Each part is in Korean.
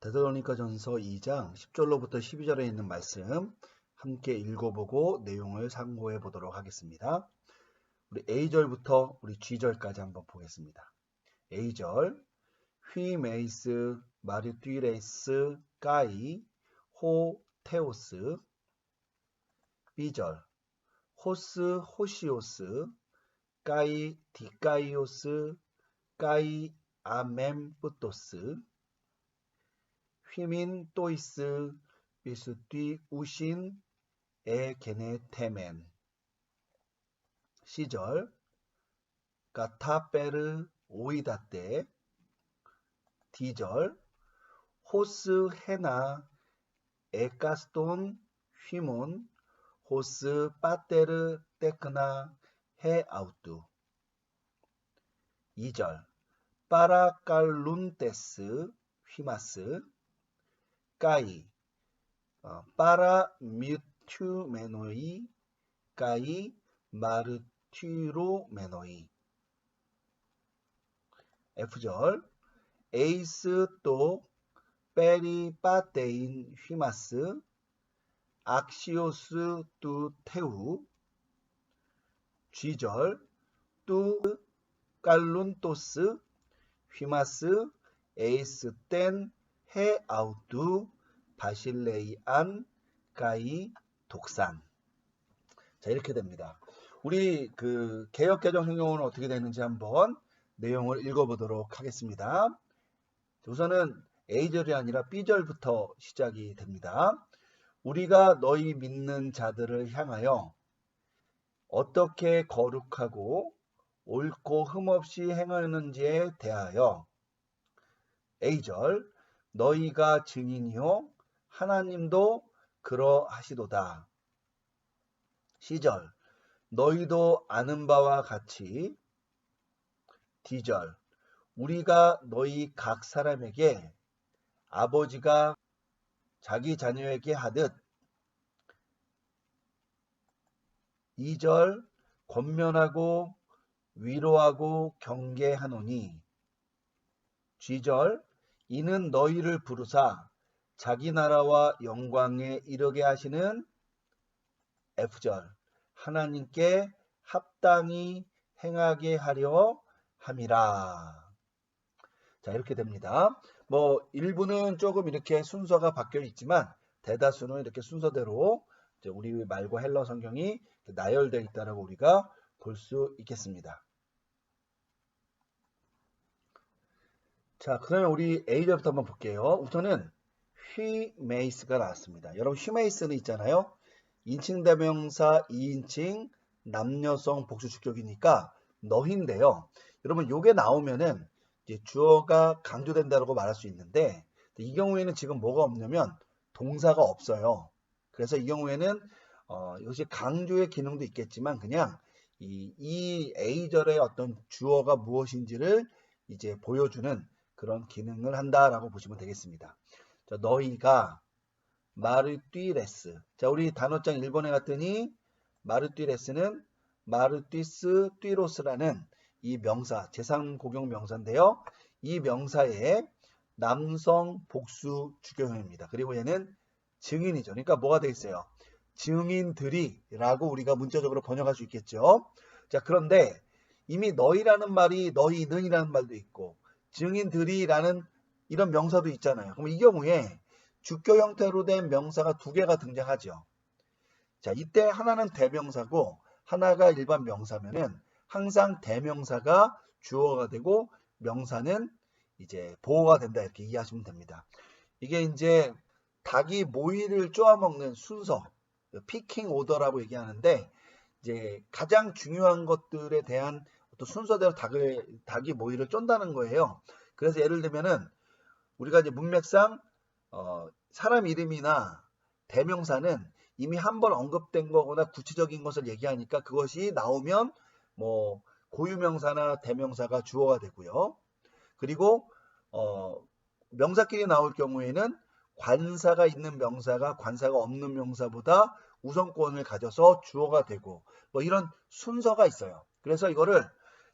데살로니가전서 2장 10절로부터 12절에 있는 말씀 함께 읽어보고 내용을 상고해 보도록 하겠습니다. 우리 A절부터 우리 G절까지 한번 보겠습니다. A절 휘 메이스 마르튀레스 까이 호 테오스. B절 호스 호시오스 까이 디까이오스 까이 아멤뿌토스. 휘민 또이스 비스뒤 우신 에 게네테멘. C절 가타페르 오이다떼. D절 호스 헤나 에카스톤 휘몬 호스 빠테르 테크나 해 아우투. 2절 파라칼룬테스 휘마스 까이 파라뮤튜메노이 까이 마르튀로메노이. F절 에이스 또 페리파테인 휘마스 악시오스 뚜 테우. G절 뚜 깔룬토스 휘마스 에이스 땐 해 아우투 바실레이안 까이 독산. 자, 이렇게 됩니다. 우리 개역개정 성경은 어떻게 되는지 한번 내용을 읽어보도록 하겠습니다. 우선은 A절이 아니라 B절부터 시작이 됩니다. 우리가 너희 믿는 자들을 향하여 어떻게 거룩하고 옳고 흠없이 행하는지에 대하여. A절 너희가 증인이요 하나님도 그러하시도다. C절 너희도 아는 바와 같이. D절 우리가 너희 각 사람에게 아버지가 자기 자녀에게 하듯. 2절 권면하고 위로하고 경계하노니. G절 이는 너희를 부르사 자기 나라와 영광에 이르게 하시는. F절 하나님께 합당히 행하게 하려 함이라. 자, 이렇게 됩니다. 일부는 조금 이렇게 순서가 바뀌어 있지만 대다수는 이렇게 순서대로 우리 말과 헬러 성경이 나열되어 있다고 우리가 볼 수 있겠습니다. 자, 그러면 우리 A절부터 한번 볼게요. 우선은 휘메이스가 나왔습니다. 여러분 휘메이스는 있잖아요. 인칭 대명사 2인칭 남녀성 복수주격이니까 너희인데요. 여러분 요게 나오면은 이제 주어가 강조된다고 말할 수 있는데 이 경우에는 지금 뭐가 없냐면 동사가 없어요. 그래서 이 경우에는 이것이 강조의 기능도 있겠지만 그냥 이 A절의 어떤 주어가 무엇인지를 이제 보여주는 그런 기능을 한다라고 보시면 되겠습니다. 자, 너희가 마르튀레스. 자, 우리 단어장 1번에 갔더니 마르튀레스는 마르튀스 튀로스라는 이 명사, 제3고경 명사인데요. 이 명사의 남성 복수 주격형입니다. 그리고 얘는 증인이죠. 그러니까 뭐가 되겠어요? 증인들이 라고 우리가 문자적으로 번역할 수 있겠죠. 자, 그런데 이미 너희라는 말이 너희는이라는 말도 있고 증인들이라는 이런 명사도 있잖아요. 그럼 이 경우에 주격 형태로 된 명사가 두 개가 등장하죠. 자, 이때 하나는 대명사고 하나가 일반 명사면은 항상 대명사가 주어가 되고 명사는 이제 보어가 된다 이렇게 이해하시면 됩니다. 이게 이제 닭이 모이를 쪼아먹는 순서, 피킹 오더라고 얘기하는데 이제 가장 중요한 것들에 대한 어떤 순서대로 닭이 모이를 쫀다는 거예요. 그래서 예를 들면은 우리가 이제 문맥상 사람 이름이나 대명사는 이미 한번 언급된 거거나 구체적인 것을 얘기하니까 그것이 나오면 고유명사나 대명사가 주어가 되고요. 그리고 명사끼리 나올 경우에는 관사가 있는 명사가 관사가 없는 명사보다 우선권을 가져서 주어가 되고 이런 순서가 있어요. 그래서 이거를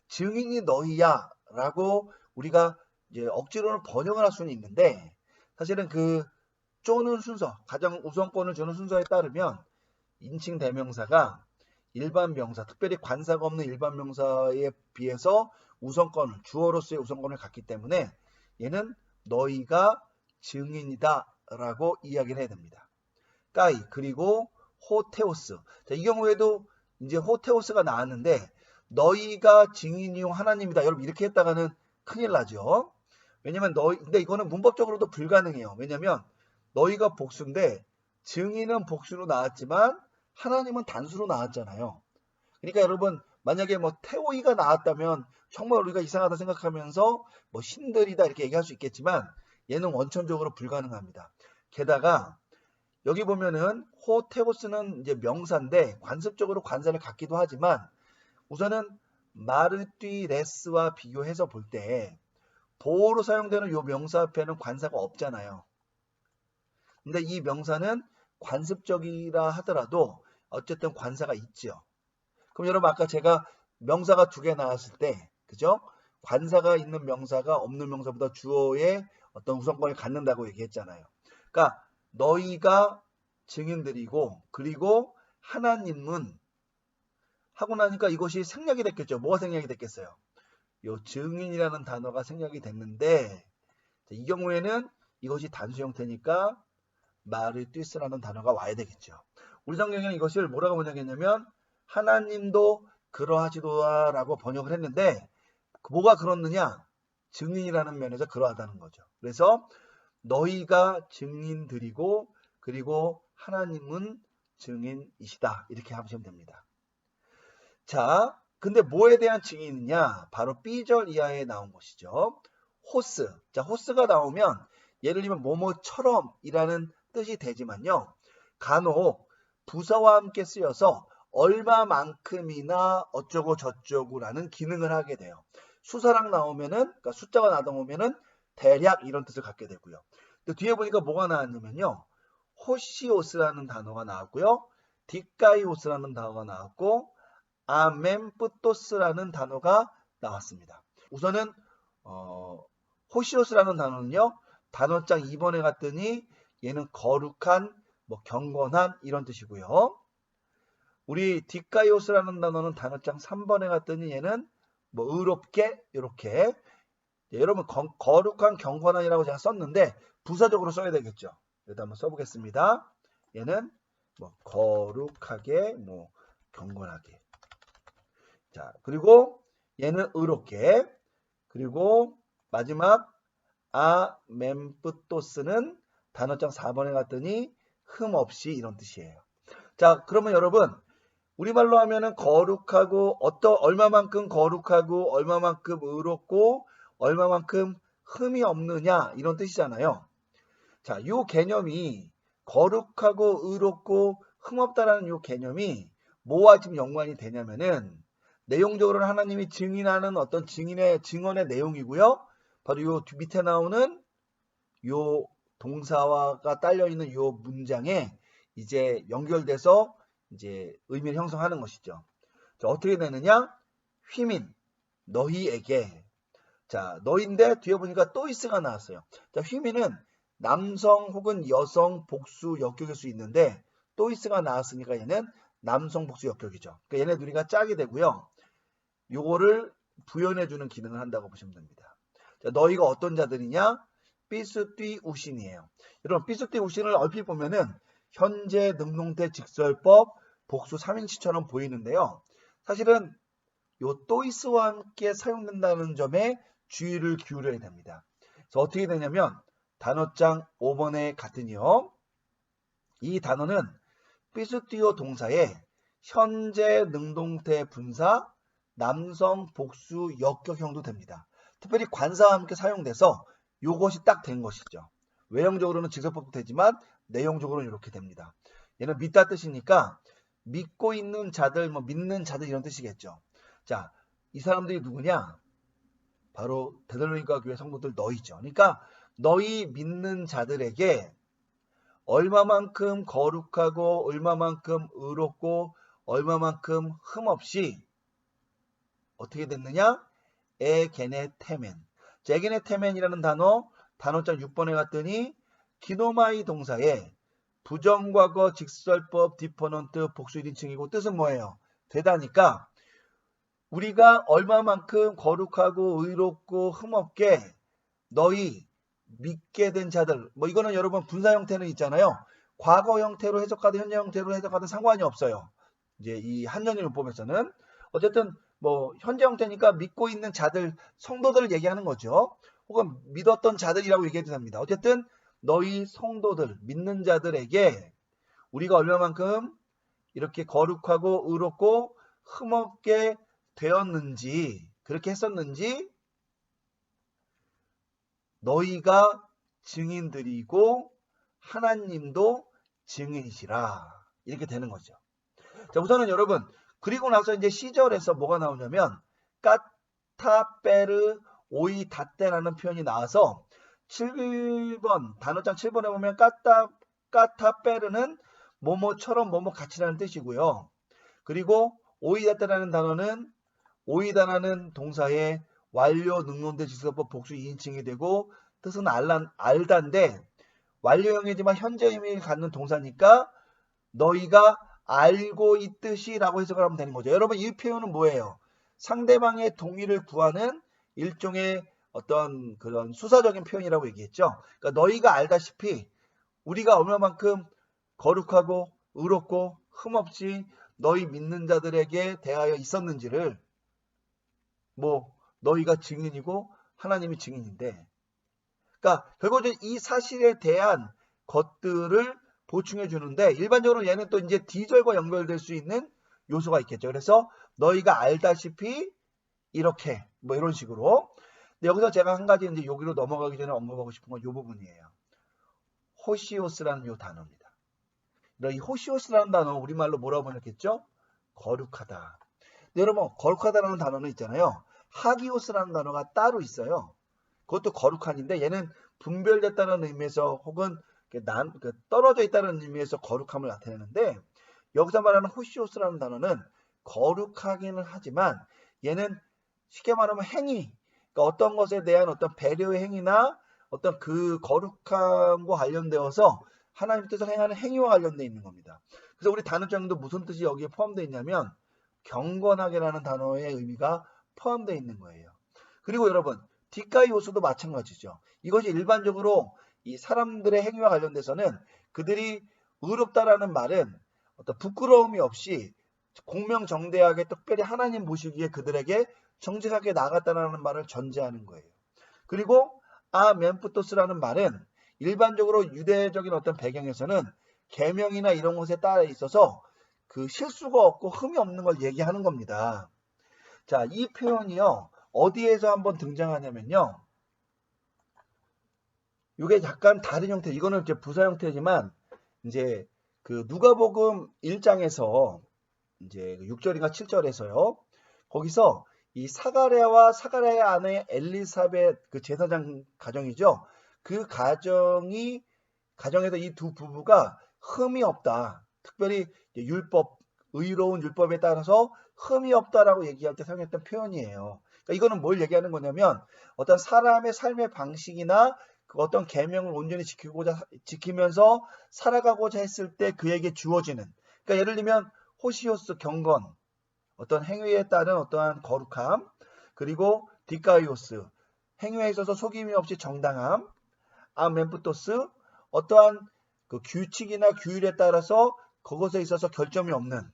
증인이 너희야 라고 우리가 이제 억지로는 번역을 할 수는 있는데 사실은 그 쪼는 순서, 가장 우선권을 주는 순서에 따르면 인칭 대명사가 일반 명사, 특별히 관사가 없는 일반 명사에 비해서 우선권을, 주어로서의 우선권을 갖기 때문에 얘는 너희가 증인이다 라고 이야기를 해야 됩니다. 까이, 그리고 호테오스. 자, 이 경우에도 이제 호테오스가 나왔는데 너희가 증인이요 하나님이다. 여러분 이렇게 했다가는 큰일 나죠. 왜냐면 근데 이거는 문법적으로도 불가능해요. 왜냐면 너희가 복수인데 증인은 복수로 나왔지만 하나님은 단수로 나왔잖아요. 그러니까 여러분 만약에 뭐 태오이가 나왔다면 정말 우리가 이상하다 생각하면서 뭐 신들이다 이렇게 얘기할 수 있겠지만 얘는 원천적으로 불가능합니다. 게다가 여기 보면은 호테오스는 이제 명사인데 관습적으로 관사를 갖기도 하지만 우선은 마르띠레스와 비교해서 볼 때 보호로 사용되는 이 명사 앞에는 관사가 없잖아요. 근데 이 명사는 관습적이라 하더라도 어쨌든 관사가 있죠. 그럼 여러분 아까 제가 명사가 2개 나왔을 때 그죠? 관사가 있는 명사가 없는 명사보다 주어의 어떤 우선권을 갖는다고 얘기했잖아요. 그러니까 너희가 증인들이고 그리고 하나님은 하고 나니까 이것이 생략이 됐겠죠. 뭐가 생략이 됐겠어요? 요 증인이라는 단어가 생략이 됐는데 이 경우에는 이것이 단수 형태니까 마르티스라는 단어가 와야 되겠죠. 우리 성경에는 이것을 뭐라고 번역했냐면 하나님도 그러하지도다라고 번역을 했는데 뭐가 그렇느냐? 증인이라는 면에서 그러하다는 거죠. 그래서 너희가 증인들이고 그리고 하나님은 증인이시다. 이렇게 하시면 됩니다. 자, 근데 뭐에 대한 증인이냐? 바로 B절 이하에 나온 것이죠. 호스. 자, 호스가 나오면 예를 들면 뭐뭐처럼 이라는 뜻이 되지만요. 간혹 부사와 함께 쓰여서 얼마만큼이나 어쩌고 저쩌고라는 기능을 하게 돼요. 수사랑 나오면은, 그러니까 숫자가 나오면은 대략 이런 뜻을 갖게 되고요. 근데 뒤에 보니까 뭐가 나왔냐면요. 호시오스라는 단어가 나왔고요. 디카이오스라는 단어가 나왔고, 아멘뿌토스라는 단어가 나왔습니다. 우선은 호시오스라는 단어는요. 단어장 2번에 갔더니 얘는 거룩한, 뭐 경건한 이런 뜻이고요. 우리 디카이오스라는 단어는 단어장 3번에 갔더니 얘는 뭐 의롭게 이렇게 여러분 거룩한 경건한이라고 제가 썼는데 부사적으로 써야 되겠죠. 여기다 한번 써보겠습니다. 얘는 뭐 거룩하게 뭐 경건하게. 자, 그리고 얘는 의롭게. 그리고 마지막 아멘뿌토스는 단어장 4번에 갔더니 흠 없이 이런 뜻이에요. 자, 그러면 여러분 우리말로 하면은 거룩하고 얼마만큼 거룩하고 얼마만큼 의롭고 얼마만큼 흠이 없느냐 이런 뜻이잖아요. 자, 요 개념이 거룩하고 의롭고 흠 없다라는 요 개념이 뭐와 지금 연관이 되냐면은 내용적으로는 하나님이 증인하는 어떤 증언의 내용이고요. 바로 요 밑에 나오는 요 동사가 딸려 있는 요 문장에 이제 연결돼서 이제 의미를 형성하는 것이죠. 자, 어떻게 되느냐? 휘민 너희에게. 자, 너희인데 뒤에 보니까 또이스가 나왔어요. 자, 휘민은 남성 혹은 여성 복수 역격일 수 있는데 또이스가 나왔으니까 얘는 남성 복수 역격이죠. 그러니까 얘네 둘이가 짝이 되고요. 요거를 부연해주는 기능을 한다고 보시면 됩니다. 자, 너희가 어떤 자들이냐? 삐스띠 우신이에요. 여러분 삐스띠 우신을 얼핏 보면은 현재 능동태 직설법 복수 3인칭처럼 보이는데요. 사실은 요 또이스와 함께 사용된다는 점에 주의를 기울여야 됩니다. 그래서 어떻게 되냐면 단어장 5번에 갔더니요. 이 단어는 삐스띠오 동사의 현재 능동태 분사 남성 복수 역격형도 됩니다. 특별히 관사와 함께 사용돼서 요것이 딱 된 것이죠. 외형적으로는 직설법도 되지만 내용적으로는 이렇게 됩니다. 얘는 믿다 뜻이니까 믿고 있는 자들, 뭐 믿는 자들 이런 뜻이겠죠. 자, 이 사람들이 누구냐? 바로 데살로니가 교회 성도들 너희죠. 그러니까 너희 믿는 자들에게 얼마만큼 거룩하고 얼마만큼 의롭고 얼마만큼 흠없이 어떻게 됐느냐? 에게네테멘. 자, 에게네테멘이라는 단어장 6번에 갔더니 기노마이 동사에 부정과거, 직설법, 디퍼넌트, 복수 1인칭이고 뜻은 뭐예요? 되다니까 우리가 얼마만큼 거룩하고 의롭고 흠없게 너희 믿게 된 자들, 뭐 이거는 여러분 분사 형태는 있잖아요. 과거 형태로 해석하든 현재 형태로 해석하든 상관이 없어요. 이제 이 한전일문법에서는 어쨌든 뭐 현재 형태니까 믿고 있는 자들, 성도들을 얘기하는 거죠. 혹은 믿었던 자들이라고 얘기해도 됩니다. 어쨌든 너희 성도들, 믿는 자들에게 우리가 얼마만큼 이렇게 거룩하고 의롭고 흠없게 되었는지, 그렇게 했었는지 너희가 증인들이고 하나님도 증인이시라. 이렇게 되는 거죠. 자, 우선은 여러분, 그리고 나서 이제 시절에서 뭐가 나오냐면 까타페르 오이 다떼라는 표현이 나와서 7번 단어장 7번에 보면 까타페르는 뭐뭐처럼 뭐뭐 같이라는 뜻이고요. 그리고 오이다떼라는 단어는 오이다라는 동사의 완료, 능동대, 지수법, 복수 2인칭이 되고 뜻은 알다인데 완료형이지만 현재 의미를 갖는 동사니까 너희가 알고 있듯이 라고 해석을 하면 되는 거죠. 여러분 이 표현은 뭐예요? 상대방의 동의를 구하는 일종의 어떤 그런 수사적인 표현이라고 얘기했죠. 그러니까 너희가 알다시피 우리가 얼마만큼 거룩하고 의롭고 흠없이 너희 믿는 자들에게 대하여 있었는지를 뭐 너희가 증인이고 하나님이 증인인데 그러니까 결국은 이 사실에 대한 것들을 보충해 주는데 일반적으로 얘는 또 이제 D절과 연결될 수 있는 요소가 있겠죠. 그래서 너희가 알다시피 이렇게 뭐 이런 식으로. 근데 여기서 제가 한 가지 이제 여기로 넘어가기 전에 언급하고 싶은 건 이 부분이에요. 호시오스라는 요 단어입니다. 이 호시오스라는 단어 우리말로 뭐라고 번역했죠? 거룩하다. 근데 여러분 거룩하다라는 단어는 있잖아요. 하기오스라는 단어가 따로 있어요. 그것도 거룩한인데 얘는 분별됐다는 의미에서 혹은 떨어져 있다는 의미에서 거룩함을 나타내는데 여기서 말하는 호시오스라는 단어는 거룩하기는 하지만 얘는 쉽게 말하면 행위, 그러니까 어떤 것에 대한 어떤 배려의 행위나 어떤 그 거룩함과 관련되어서 하나님 뜻을 행하는 행위와 관련되어 있는 겁니다. 그래서 우리 단어장도 무슨 뜻이 여기에 포함되어 있냐면 경건하게라는 단어의 의미가 포함되어 있는 거예요. 그리고 여러분 디카이오스도 마찬가지죠. 이것이 일반적으로 이 사람들의 행위와 관련돼서는 그들이 의롭다라는 말은 어떤 부끄러움이 없이 공명정대하게 특별히 하나님 보시기에 그들에게 정직하게 나갔다라는 말을 전제하는 거예요. 그리고 멘푸토스라는 말은 일반적으로 유대적인 어떤 배경에서는 계명이나 이런 것에 따라 있어서 그 실수가 없고 흠이 없는 걸 얘기하는 겁니다. 자, 이 표현이요. 어디에서 한번 등장하냐면요. 이게 약간 다른 형태, 이거는 이제 부사 형태지만 이제 그 누가복음 1장에서 이제 6절인가 7절에서요. 거기서 이 사가랴와 사가랴의 아내 엘리사벳 그 제사장 가정이죠. 그 가정에서 이 두 부부가 흠이 없다. 특별히 율법, 의로운 율법에 따라서 흠이 없다라고 얘기할 때 사용했던 표현이에요. 그러니까 이거는 뭘 얘기하는 거냐면 어떤 사람의 삶의 방식이나 그 어떤 계명을 온전히 지키면서 살아가고자 했을 때 그에게 주어지는, 그러니까 예를 들면 호시오스 경건, 어떤 행위에 따른 어떠한 거룩함, 그리고 디카이오스 행위에 있어서 속임이 없이 정당함, 멘푸토스 어떠한 그 규칙이나 규율에 따라서 그것에 있어서 결점이 없는.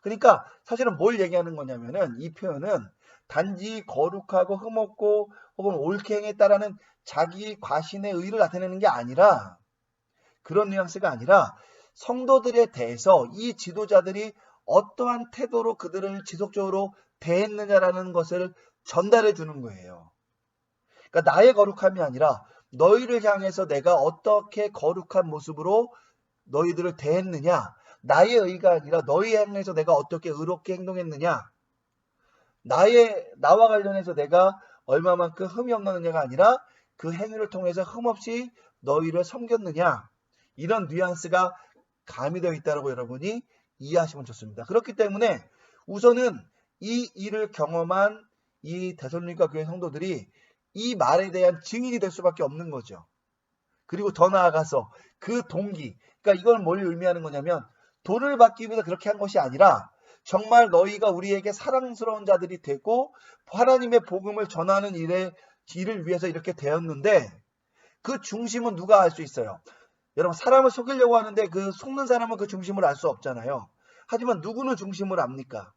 그러니까 사실은 뭘 얘기하는 거냐면은 이 표현은 단지 거룩하고 흠없고 혹은 옳게 행에 따르는 자기 과신의 의를 나타내는 게 아니라, 그런 뉘앙스가 아니라 성도들에 대해서 이 지도자들이 어떠한 태도로 그들을 지속적으로 대했느냐라는 것을 전달해 주는 거예요. 그러니까 나의 거룩함이 아니라 너희를 향해서 내가 어떻게 거룩한 모습으로 너희들을 대했느냐, 나의 의가 아니라 너희 향해서 내가 어떻게 의롭게 행동했느냐, 나와 관련해서 내가 얼마만큼 흠이 없느냐가 아니라 그 행위를 통해서 흠없이 너희를 섬겼느냐, 이런 뉘앙스가 가미되어 있다고 여러분이 이해하시면 좋습니다. 그렇기 때문에 우선은 이 일을 경험한 이 데살로니가 교회 성도들이 이 말에 대한 증인이 될 수밖에 없는 거죠. 그리고 더 나아가서 그 동기, 그러니까 이걸 뭘 의미하는 거냐면 돈을 받기 위해서 그렇게 한 것이 아니라 정말 너희가 우리에게 사랑스러운 자들이 되고 하나님의 복음을 전하는 일을 위해서 이렇게 되었는데 그 중심은 누가 알 수 있어요? 여러분, 사람을 속이려고 하는데 그 속는 사람은 그 중심을 알 수 없잖아요. 하지만 누구는 중심을 압니까?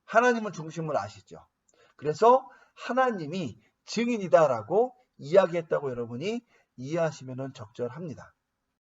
하나님은 중심을 아시죠. 그래서 하나님이 증인이다라고 이야기했다고 여러분이 이해하시면 적절합니다.